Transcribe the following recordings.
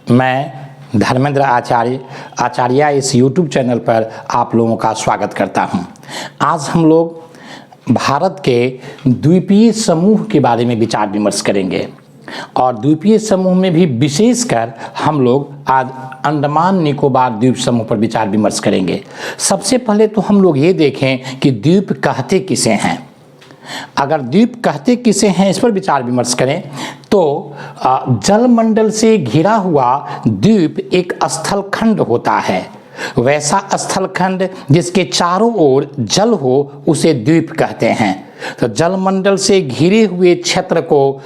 मैं धर्मेंद्र आचार्य इस YouTube channel पर आप लोगों का स्वागत करता हूं। आज हम लोग भारत के द्वीपीय समूह के बारे में विचार विमर्श करेंगे और द्वीपीय समूह में भी विशेषकर हम लोग आज अंडमान निकोबार द्वीप समूह पर विचार विमर्श करेंगे। सबसे पहले तो हम लोग ये देखें कि द्वीप कहते किसे हैं। अगर द्वीप कहते किसे हैं इस पर विचार विमर्श करें तो जलमंडल से घिरा हुआ द्वीप एक स्थलखंड होता है। वैसा स्थलखंड जिसके चारों ओर जल हो उसे द्वीप कहते हैं। तो जलमंडल से घिरे हुए क्षेत्र को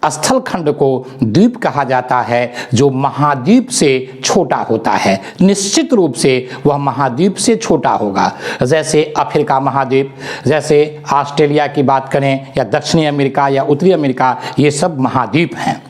स्थलखंड को द्वीप कहा जाता है, जो महाद्वीप से छोटा होता है। निश्चित रूप से वह महाद्वीप से छोटा होगा। जैसे अफ्रीका महाद्वीप, जैसे ऑस्ट्रेलिया की बात करें या दक्षिणी अमेरिका या उत्तरी अमेरिका, ये सब महाद्वीप हैं।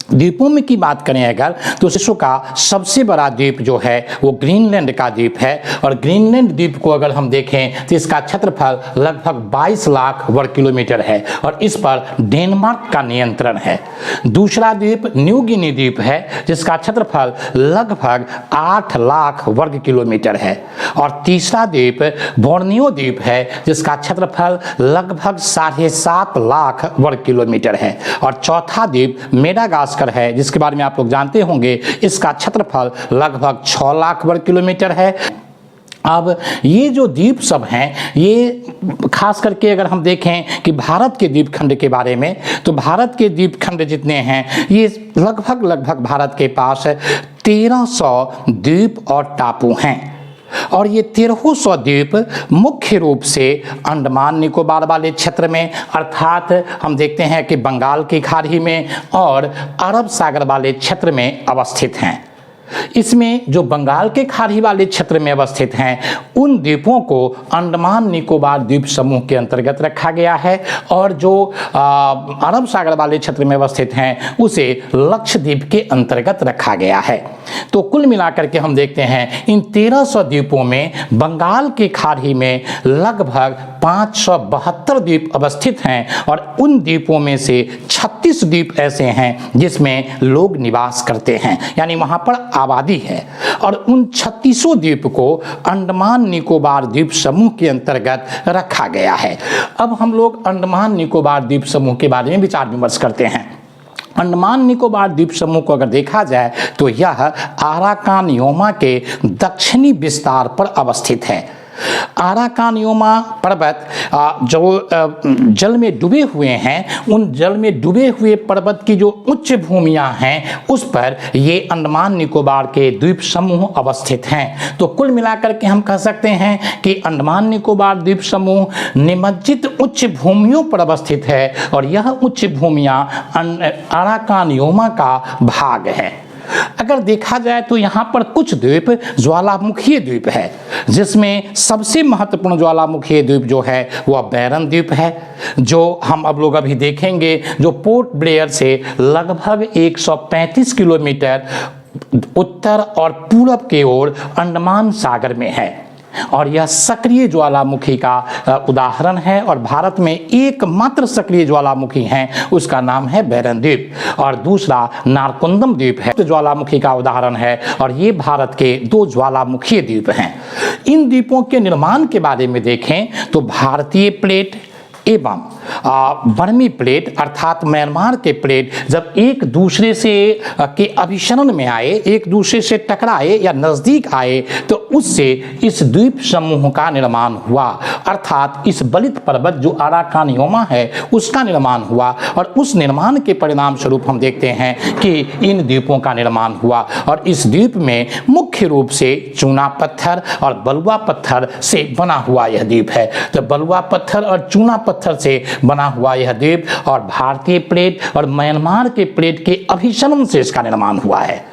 द्वीपों में की बात करें अगर तो विश्व का सबसे बड़ा द्वीप जो है वो ग्रीनलैंड का द्वीप है। और ग्रीनलैंड द्वीप को अगर हम देखें तो इसका क्षेत्रफल लगभग 22 लाख वर्ग किलोमीटर है और इस पर डेनमार्क का नियंत्रण है। दूसरा द्वीप न्यू गिनी द्वीप है जिसका क्षेत्रफल लगभग 8 लाख वर्ग किलोमीटर है। और तीसरा द्वीप बोर्नियो द्वीप है जिसका क्षेत्रफल लगभग 7.5 लाख वर्ग किलोमीटर है। और चौथा द्वीप मेडागास्कर है जिसके बारे में आप लोग जानते होंगे। इसका क्षेत्रफल लगभग 6 लाख वर्ग किलोमीटर है। अब ये जो द्वीप सब हैं, ये खास करके अगर हम देखें कि भारत के द्वीप खंड के बारे में, तो भारत के द्वीप खंड जितने हैं ये लगभग भारत के पास 1300 द्वीप और टापू हैं। और ये 1300 द्वीप मुख्य रूप से अंडमान निकोबार वाले क्षेत्र में, अर्थात हम देखते हैं कि बंगाल की खाड़ी में और अरब सागर वाले क्षेत्र में अवस्थित हैं। इसमें जो बंगाल के खाड़ी वाले क्षेत्र में अवस्थित हैं उन द्वीपों को अंडमान निकोबार द्वीप समूह के अंतर्गत रखा गया है और जो अरब सागर वाले क्षेत्र में अवस्थित हैं उसे लक्षद्वीप के अंतर्गत रखा गया है। तो कुल मिलाकर के हम देखते हैं इन 1300 द्वीपों में बंगाल की खाड़ी में लगभग 572 द्वीप अवस्थित हैं और उन द्वीपों में से 36 द्वीप ऐसे हैं जिसमें लोग निवास करते हैं, यानी वहाँ पर आबादी है। और उन 36 द्वीप को अंडमान निकोबार द्वीप समूह के अंतर्गत रखा गया है। अब हम लोग अंडमान निकोबार द्वीप समूह के बारे में विचार विमर्श करते हैं। अंडमान निकोबार द्वीप समूह को अगर देखा जाए तो यह आराकानयोमा के दक्षिणी विस्तार पर अवस्थित है। आराकानयोमा पर्वत जो जल में डूबे हुए हैं, उन जल में डूबे हुए पर्वत की जो उच्च भूमियां हैं उस पर ये अंडमान निकोबार के द्वीप समूह अवस्थित हैं। तो कुल मिलाकर के हम कह सकते हैं कि अंडमान निकोबार द्वीप समूह निमज्जित उच्च भूमियों पर अवस्थित है और यह उच्च भूमियां आराकानयोमा का भाग है। अगर देखा जाए तो यहाँ पर कुछ द्वीप ज्वालामुखीय द्वीप है, जिसमें सबसे महत्वपूर्ण ज्वालामुखीय द्वीप जो है वह बैरन द्वीप है, जो हम अब लोग अभी देखेंगे, जो पोर्ट ब्लेयर से लगभग 135 किलोमीटर उत्तर और पूरब की ओर अंडमान सागर में है। और यह सक्रिय ज्वालामुखी का उदाहरण है और भारत में एकमात्र सक्रिय ज्वालामुखी है, उसका नाम है बैरन द्वीप। और दूसरा नारकुंदम द्वीप है, तो ज्वालामुखी का उदाहरण है और ये भारत के 2 ज्वालामुखीय द्वीप हैं। इन द्वीपों के निर्माण के बारे में देखें तो भारतीय प्लेट एवं बर्मी प्लेट अर्थात म्यांमार के प्लेट जब एक दूसरे से के अभिसरण में आए, एक दूसरे से टकराए या नज़दीक आए, तो उससे इस द्वीप समूह का निर्माण हुआ। अर्थात इस बलित पर्वत जो आराकानयोमा है उसका निर्माण हुआ और उस निर्माण के परिणाम स्वरूप हम देखते हैं कि इन द्वीपों का निर्माण हुआ। और इस द्वीप में मुख्य रूप से चूना पत्थर और बलुआ पत्थर से बना हुआ यह द्वीप है। तो बलुआ पत्थर और चूना पत्थर से बना हुआ यह द्वीप और भारतीय प्लेट और म्यांमार के प्लेट के अभिसरण से इसका निर्माण हुआ है।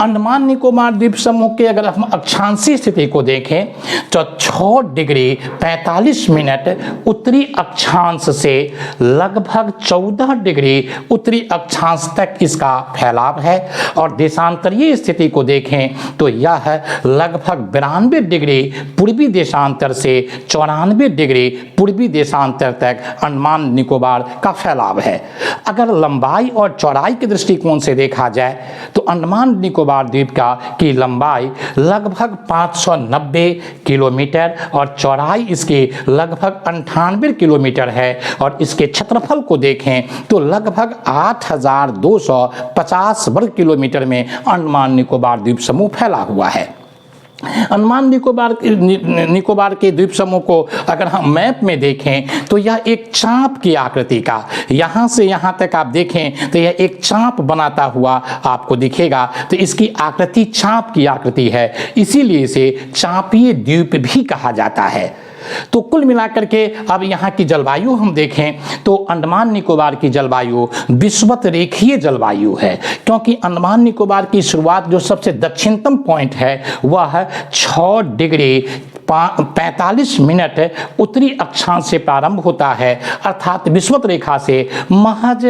अंडमान निकोबार द्वीप समूह के अगर हम अक्षांशीय स्थिति को देखें तो 6 डिग्री 45 मिनट उत्तरी अक्षांश से लगभग 14 डिग्री उत्तरी अक्षांश तक इसका फैलाव है। और देशांतरीय स्थिति को देखें तो यह लगभग 92 डिग्री पूर्वी देशांतर से 94 डिग्री पूर्वी देशांतर तक अंडमान निकोबार का फैलाव है। अगर लंबाई और चौड़ाई के दृष्टिकोण से देखा जाए तो अंडमान निकोबार द्वीप की लंबाई लगभग 590 किलोमीटर और चौड़ाई इसकी लगभग 98 किलोमीटर है और इसके क्षेत्रफल को देखें तो लगभग 8250 वर्ग किलोमीटर में अंडमान निकोबार द्वीप समूह फैला हुआ है। अंडमान निकोबार के द्वीप समूह को अगर हम मैप में देखें तो यह एक चाँप की आकृति का, यहाँ से यहाँ तक आप देखें तो यह एक चाँप बनाता हुआ आपको दिखेगा। तो इसकी आकृति चाँप की आकृति है, इसीलिए इसे चाँपीय द्वीप भी कहा जाता है। तो कुल मिलाकर के अब यहाँ की जलवायु हम देखें तो अंडमान निकोबार की जलवायु विषुवत रेखीय जलवायु है, क्योंकि अंडमान निकोबार की शुरुआत जो सबसे दक्षिणतम पॉइंट है वह 6 डिग्री 45 मिनट उत्तरी अक्षांश से प्रारंभ होता है, अर्थात विषुवत रेखा से महज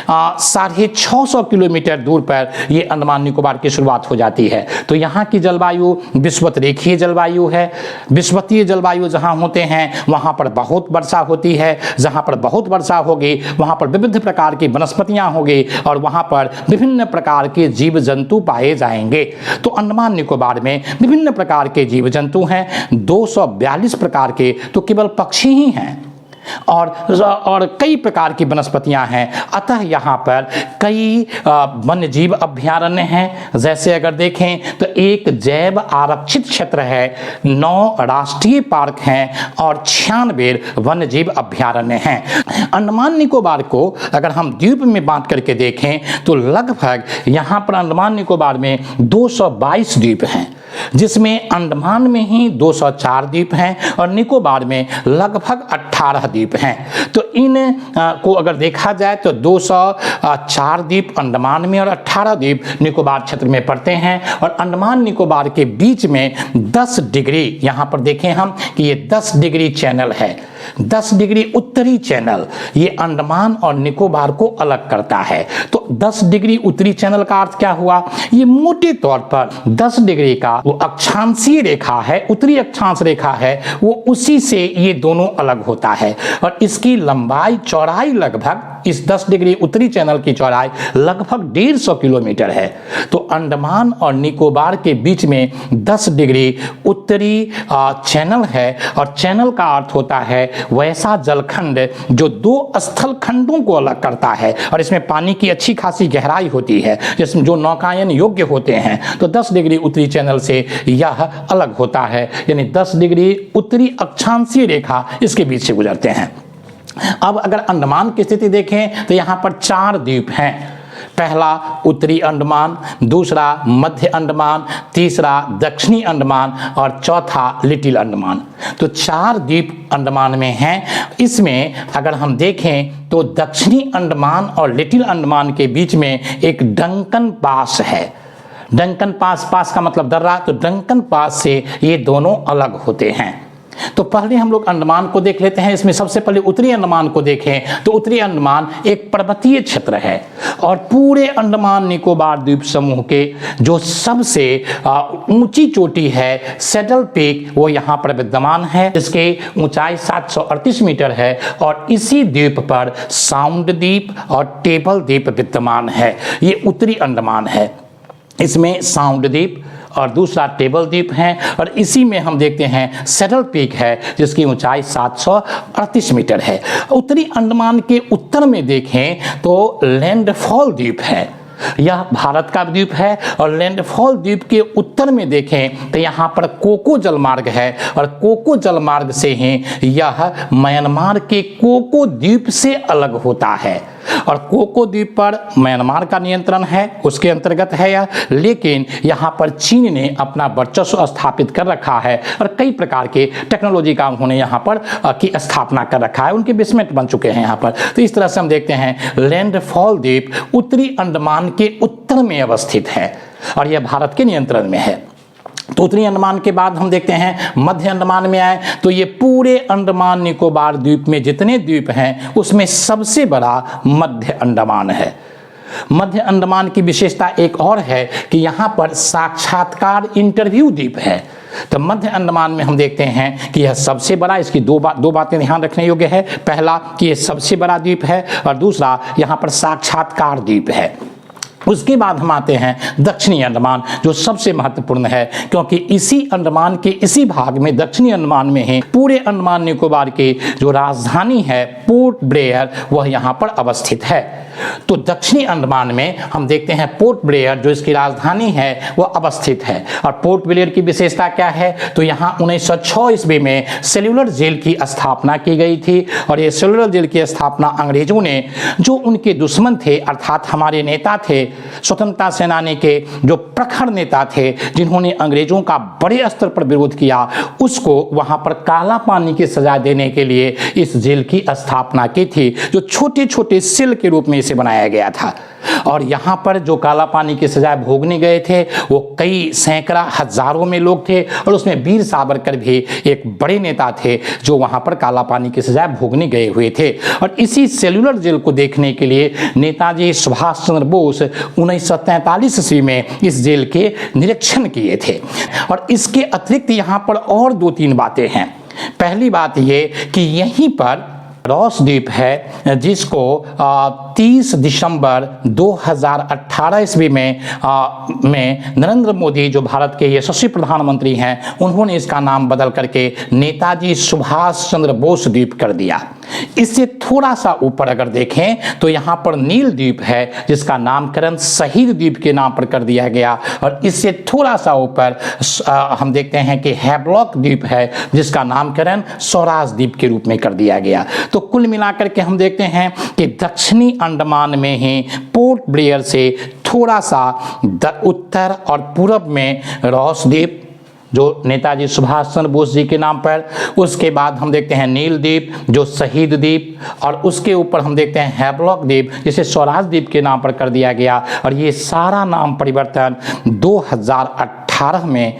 650 किलोमीटर दूर पर यह अंडमान निकोबार की शुरुआत हो जाती है। तो यहाँ की जलवायु विषुवत रेखीय जलवायु है। विषुवतीय जलवायु जहाँ होते हैं वहाँ पर बहुत वर्षा होती है, जहाँ पर बहुत वर्षा होगी वहाँ पर विविध प्रकार की वनस्पतियाँ होंगी और वहाँ पर विभिन्न प्रकार के जीव जंतु पाए जाएंगे। तो अंडमान निकोबार में विभिन्न प्रकार के जीव जंतु हैं, 242 प्रकार के तो केवल पक्षी ही हैं और कई प्रकार की वनस्पतियां हैं। अतः यहाँ पर कई वन्य जीव अभयारण्य हैं। जैसे अगर देखें तो एक जैव आरक्षित क्षेत्र है, 9 राष्ट्रीय पार्क हैं और 96 वन्य जीव अभयारण्य हैं। अंडमान निकोबार को अगर हम द्वीप में बांट करके देखें तो लगभग यहाँ पर अंडमान निकोबार में 222 द्वीप हैं, जिसमें अंडमान में ही 204 द्वीप हैं और निकोबार में लगभग 18 द्वीप हैं। तो इन को अगर देखा जाए तो 204 द्वीप अंडमान में और 18 द्वीप निकोबार क्षेत्र में पड़ते हैं और अंडमान निकोबार के बीच में 10 डिग्री, यहाँ पर देखें हम कि ये 10 डिग्री चैनल है, 10 डिग्री उत्तरी चैनल, ये अंडमान और निकोबार को अलग करता है। तो 10 डिग्री उत्तरी चैनल का अर्थ क्या हुआ? ये मोटे तौर पर 10 डिग्री का वो अक्षांशीय रेखा है, उत्तरी अक्षांश रेखा है, वो उसी से ये दोनों अलग होता है और इसकी लंबाई चौड़ाई लगभग, इस 10 डिग्री उत्तरी चैनल की चौड़ाई लगभग 150 किलोमीटर है। तो अंडमान और निकोबार के बीच में 10 डिग्री उत्तरी चैनल है और चैनल का अर्थ होता है वैसा जलखंड जो 2 स्थल खंडों को अलग करता है और इसमें पानी की अच्छी खासी गहराई होती है, जिसमें जो नौकायन योग्य होते हैं। तो 10 डिग्री उत्तरी चैनल से यह अलग होता है, यानी 10 डिग्री उत्तरी अक्षांशीय रेखा इसके बीच से गुजरते हैं। अब अगर अंडमान की स्थिति देखें तो यहाँ पर 4 द्वीप हैं। पहला उत्तरी अंडमान, दूसरा मध्य अंडमान, तीसरा दक्षिणी अंडमान और चौथा लिटिल अंडमान। तो 4 द्वीप अंडमान में हैं। इसमें अगर हम देखें तो दक्षिणी अंडमान और लिटिल अंडमान के बीच में एक डंकन पास है। डंकन पास का मतलब दर्रा, तो डंकन पास से ये दोनों अलग होते हैं। तो पहले हम लोग अंडमान को देख लेते हैं। इसमें सबसे पहले उत्तरी अंडमान को देखें तो उत्तरी अंडमान एक पर्वतीय क्षेत्र है और पूरे अंडमान निकोबार द्वीप समूह के जो सबसे ऊंची चोटी है सैडल पीक, वो यहाँ पर विद्यमान है। इसके ऊंचाई 738 मीटर है और इसी द्वीप पर साउंड द्वीप और टेबल द्वीप विद्यमान है। ये उत्तरी अंडमान है, इसमें साउंड द्वीप और दूसरा टेबल द्वीप है और इसी में हम देखते हैं सैडल पीक है जिसकी ऊंचाई 738 मीटर है। उत्तरी अंडमान के उत्तर में देखें तो लैंडफॉल द्वीप है, यह भारत का द्वीप है और लैंडफॉल द्वीप के उत्तर में देखें तो यहाँ पर कोको जलमार्ग है और कोको जलमार्ग से ही यह म्यांमार के कोको द्वीप से अलग होता है और कोको द्वीप पर म्यांमार का नियंत्रण है, उसके अंतर्गत है यह, लेकिन यहाँ पर चीन ने अपना वर्चस्व स्थापित कर रखा है और कई प्रकार के टेक्नोलॉजी का उन्होंने यहाँ पर की स्थापना कर रखा है, उनके बेसमेंट बन चुके हैं यहाँ पर। तो इस तरह से हम देखते हैं लैंडफॉल द्वीप उत्तरी अंडमान के उत्तर में अवस्थित है और यह भारत के नियंत्रण में है। तो उत्तरी अंडमान के बाद हम देखते हैं मध्य अंडमान में आए तो ये पूरे अंडमान निकोबार द्वीप में जितने द्वीप हैं उसमें सबसे बड़ा मध्य अंडमान है। मध्य अंडमान की विशेषता एक और है कि यहाँ पर साक्षात्कार इंटरव्यू द्वीप है। तो मध्य अंडमान में हम देखते हैं कि यह सबसे बड़ा, इसकी दो बातें ध्यान रखने योग्य है। पहला कि यह सबसे बड़ा द्वीप है और दूसरा यहाँ पर साक्षात्कार द्वीप है। उसके बाद हम आते हैं दक्षिणी अंडमान, जो सबसे महत्वपूर्ण है क्योंकि इसी अंडमान के इसी भाग में, दक्षिणी अंडमान में ही पूरे अंडमान निकोबार की जो राजधानी है पोर्ट ब्लेयर, वह यहाँ पर अवस्थित है। तो दक्षिणी अंडमान में हम देखते हैं पोर्ट ब्लेयर जो इसकी राजधानी है वह अवस्थित है। और पोर्ट ब्लेयर की विशेषता क्या है, तो यहाँ 1906 ईस्वी में सेल्युलर जेल की स्थापना की गई थी। और ये सेल्युलर जेल की स्थापना अंग्रेजों ने, जो उनके दुश्मन थे अर्थात हमारे नेता थे, स्वतंत्रता सेनानी के जो प्रखर नेता थे, जिन्होंने अंग्रेजों का बड़े स्तर पर विरोध किया, उसको वहां पर काला पानी की सजा देने के लिए इस जेल की स्थापना की थी, जो छोटे छोटे सेल के रूप में इसे बनाया गया था। और यहाँ पर जो काला पानी की सजा भोगने गए थे वो कई सैकड़ा हजारों में लोग थे, और उसमें वीर सावरकर भी एक बड़े नेता थे जो वहाँ पर काला पानी की सजा भोगने गए हुए थे। और इसी सेल्युलर जेल को देखने के लिए नेताजी सुभाष चंद्र बोस 1943 ईस्वी में इस जेल के निरीक्षण किए थे। और इसके अतिरिक्त यहाँ पर और 2-3 बातें हैं। पहली बात ये कि यहीं पर रॉस द्वीप है, जिसको 30 दिसंबर 2018 ईस्वी में नरेंद्र मोदी जो भारत के यशस्वी प्रधानमंत्री हैं, उन्होंने इसका नाम बदल करके नेताजी सुभाष चंद्र बोस द्वीप कर दिया। इससे थोड़ा सा ऊपर अगर देखें तो यहाँ पर नील द्वीप है, जिसका नामकरण शहीद द्वीप के नाम पर कर दिया गया। और इससे थोड़ा सा ऊपर हम देखते हैं कि हैवलॉक द्वीप है, जिसका नामकरण स्वराज द्वीप के रूप में कर दिया गया। तो कुल मिलाकर के हम देखते हैं कि दक्षिणी अंडमान में ही पोर्ट ब्लेयर से थोड़ा सा उत्तर और पूरब में रॉस द्वीप, जो नेताजी सुभाष चंद्र बोस जी के नाम पर, उसके बाद हम देखते हैं नील द्वीप जो शहीद द्वीप, और उसके ऊपर हम देखते हैं हैवलॉक द्वीप जिसे स्वराज द्वीप के नाम पर कर दिया गया। और ये सारा नाम परिवर्तन 2018 में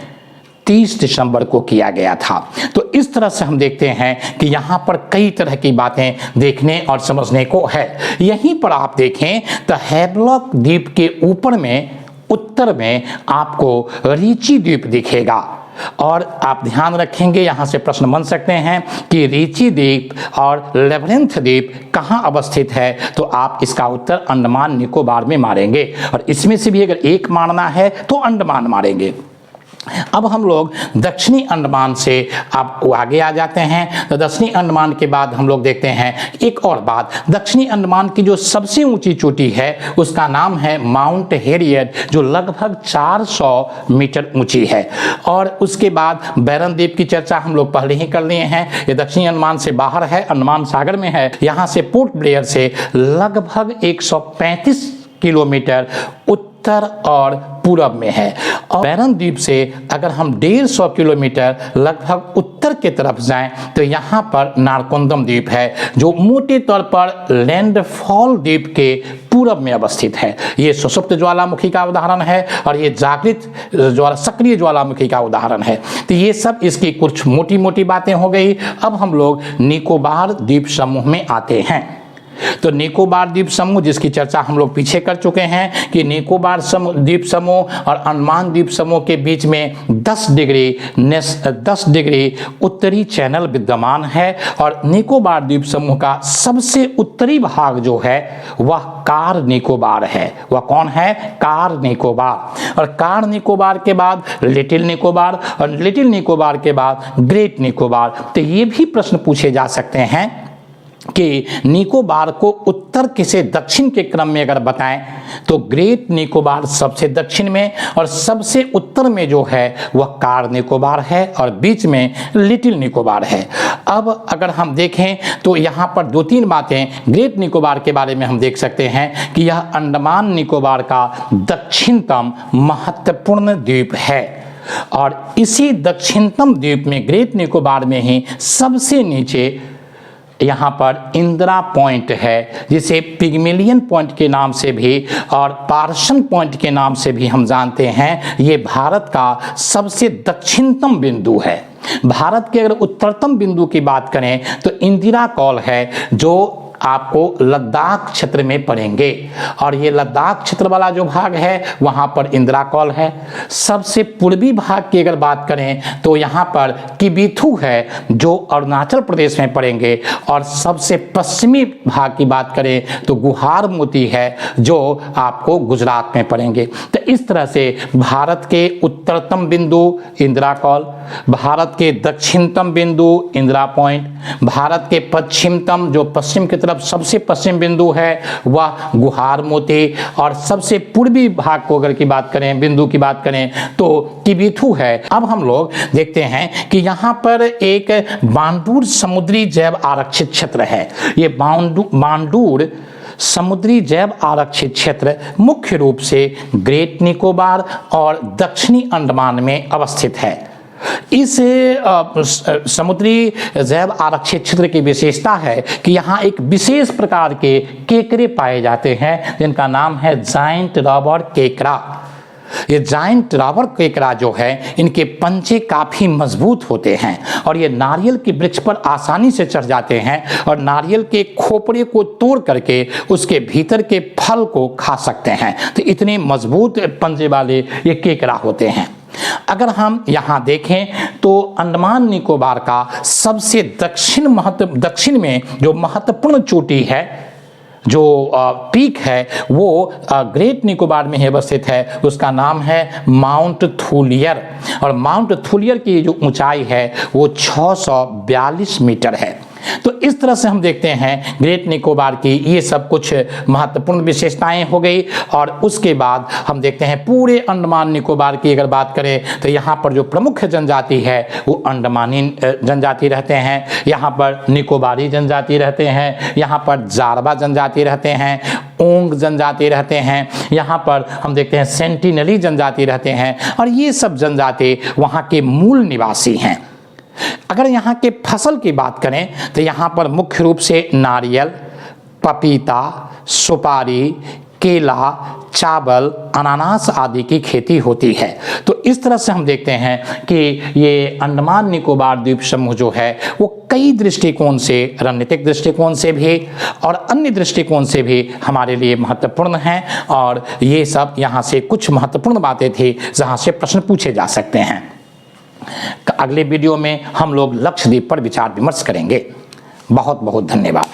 30 दिसंबर को किया गया था। तो इस तरह से हम देखते हैं कि यहाँ पर कई तरह की बातें देखने और समझने को है। यहीं पर आप देखें तो हैवलॉक द्वीप के ऊपर में उत्तर में आपको रीची द्वीप दिखेगा। और आप ध्यान रखेंगे, यहाँ से प्रश्न बन सकते हैं कि रीची द्वीप और लेबरेंथ द्वीप कहाँ अवस्थित है, तो आप इसका उत्तर अंडमान निकोबार में मारेंगे। और इसमें से भी अगर एक मारना है तो अंडमान मारेंगे। अब हम लोग दक्षिणी अंडमान से अब आगे आ जाते हैं। तो दक्षिणी अंडमान के बाद हम लोग देखते हैं एक और बात। दक्षिणी अंडमान की जो सबसे ऊंची चोटी है उसका नाम है माउंट हैरियट, जो लगभग 400 मीटर ऊंची है। और उसके बाद बैरन द्वीप की चर्चा हम लोग पहले ही कर लिए हैं। ये दक्षिणी अंडमान से बाहर है, अंडमान सागर में है। यहाँ से पोर्ट ब्लेयर से लगभग 135 किलोमीटर उत्तर और पूरब में है। और बैरन द्वीप से अगर हम 150 किलोमीटर लगभग उत्तर के तरफ जाएं तो यहाँ पर नारकोंदम द्वीप है, जो मोटे तौर पर लैंडफॉल द्वीप के पूरब में अवस्थित है। ये सुषुप्त ज्वालामुखी का उदाहरण है और ये जागृत सक्रिय ज्वालामुखी का उदाहरण है। तो ये सब इसकी कुछ मोटी मोटी बातें हो गई। अब हम लोग निकोबार द्वीप समूह में आते हैं। तो निकोबार द्वीप समूह, जिसकी चर्चा हम लोग पीछे कर चुके हैं कि निकोबार द्वीप समूह और अंडमान द्वीप समूह के बीच में 10 डिग्री उत्तरी चैनल विद्यमान है। और निकोबार द्वीप समूह का सबसे उत्तरी भाग जो है वह कार निकोबार है। वह कौन है? कार निकोबार। और कार निकोबार के बाद लिटिल निकोबार, और लिटिल निकोबार के बाद ग्रेट निकोबार। तो ये भी प्रश्न पूछे जा सकते हैं कि निकोबार को उत्तर से दक्षिण के क्रम में अगर बताएं तो ग्रेट निकोबार सबसे दक्षिण में, और सबसे उत्तर में जो है वह कार निकोबार है, और बीच में लिटिल निकोबार है। अब अगर हम देखें तो यहाँ पर 2-3 बातें ग्रेट निकोबार के बारे में हम देख सकते हैं कि यह अंडमान निकोबार का दक्षिणतम महत्वपूर्ण द्वीप है। और इसी दक्षिणतम द्वीप में ग्रेट निकोबार में ही सबसे नीचे यहाँ पर इंदिरा पॉइंट है, जिसे पिग्मेलियन पॉइंट के नाम से भी और पार्सन पॉइंट के नाम से भी हम जानते हैं। ये भारत का सबसे दक्षिणतम बिंदु है। भारत के अगर उत्तरतम बिंदु की बात करें तो इंदिरा कॉल है, जो आपको लद्दाख क्षेत्र में पड़ेंगे और ये लद्दाख क्षेत्र वाला जो भाग है वहाँ पर इंद्राकौल है। सबसे पूर्वी भाग की अगर बात करें तो यहाँ पर किबिथु है जो अरुणाचल प्रदेश में पड़ेंगे और सबसे पश्चिमी भाग की बात करें तो गुहार मोती है जो आपको गुजरात में पड़ेंगे। तो इस तरह से भारत के उत्तरतम बिंदु इंद्राकौल, भारत के दक्षिणतम बिंदु इंदिरा पॉइंट, भारत के पश्चिमतम जो पश्चिम की तरफ सबसे पश्चिम बिंदु है वह गुहार मोती और सबसे पूर्वी भाग को अगर की बात करें बिंदु की बात करें तो किबिथु है। अब हम लोग देखते हैं कि यहाँ पर एक बांडूर समुद्री जैव आरक्षित क्षेत्र है। ये बांडूर समुद्री जैव आरक्षित क्षेत्र मुख्य रूप से ग्रेट निकोबार और दक्षिणी अंडमान में अवस्थित है। इस समुद्री जैव आरक्षित क्षेत्र की विशेषता है कि यहाँ एक विशेष प्रकार के केकड़े पाए जाते हैं जिनका नाम है जायंट रबर केकड़ा। ये जायंट रबर केकड़ा जो है इनके पंजे काफ़ी मजबूत होते हैं और ये नारियल के वृक्ष पर आसानी से चढ़ जाते हैं और नारियल के खोपड़े को तोड़ करके उसके भीतर के फल को खा सकते हैं। तो इतने मजबूत पंजे वाले ये केकड़ा होते हैं। अगर हम यहाँ देखें तो अंडमान निकोबार का सबसे दक्षिण में जो महत्वपूर्ण चोटी है जो पीक है वो ग्रेट निकोबार में ही अवस्थित है। उसका नाम है माउंट थूलियर और माउंट थूलियर की जो ऊंचाई है वो 642 मीटर है। तो इस तरह से हम देखते हैं ग्रेट निकोबार की ये सब कुछ महत्वपूर्ण विशेषताएं हो गई। और उसके बाद हम देखते हैं पूरे अंडमान निकोबार की अगर बात करें तो यहाँ पर जो प्रमुख जनजाति है वो अंडमानी जनजाति रहते हैं, यहाँ पर निकोबारी जनजाति रहते हैं, यहाँ पर जारवा जनजाति रहते हैं, ओंग जनजाति रहते हैं, यहाँ पर हम देखते हैं सेंटिनली जनजाति रहते हैं और ये सब जनजाति वहाँ के मूल निवासी हैं। अगर यहाँ के फसल की बात करें तो यहाँ पर मुख्य रूप से नारियल, पपीता, सुपारी, केला, चावल, अनानास आदि की खेती होती है। तो इस तरह से हम देखते हैं कि ये अंडमान निकोबार द्वीप समूह जो है वो कई दृष्टिकोण से, रणनीतिक दृष्टिकोण से भी और अन्य दृष्टिकोण से भी हमारे लिए महत्वपूर्ण हैं और ये सब यहाँ से कुछ महत्वपूर्ण बातें थी जहाँ से प्रश्न पूछे जा सकते हैं। अगले वीडियो में हम लोग लक्षद्वीप पर विचार विमर्श करेंगे। बहुत बहुत धन्यवाद।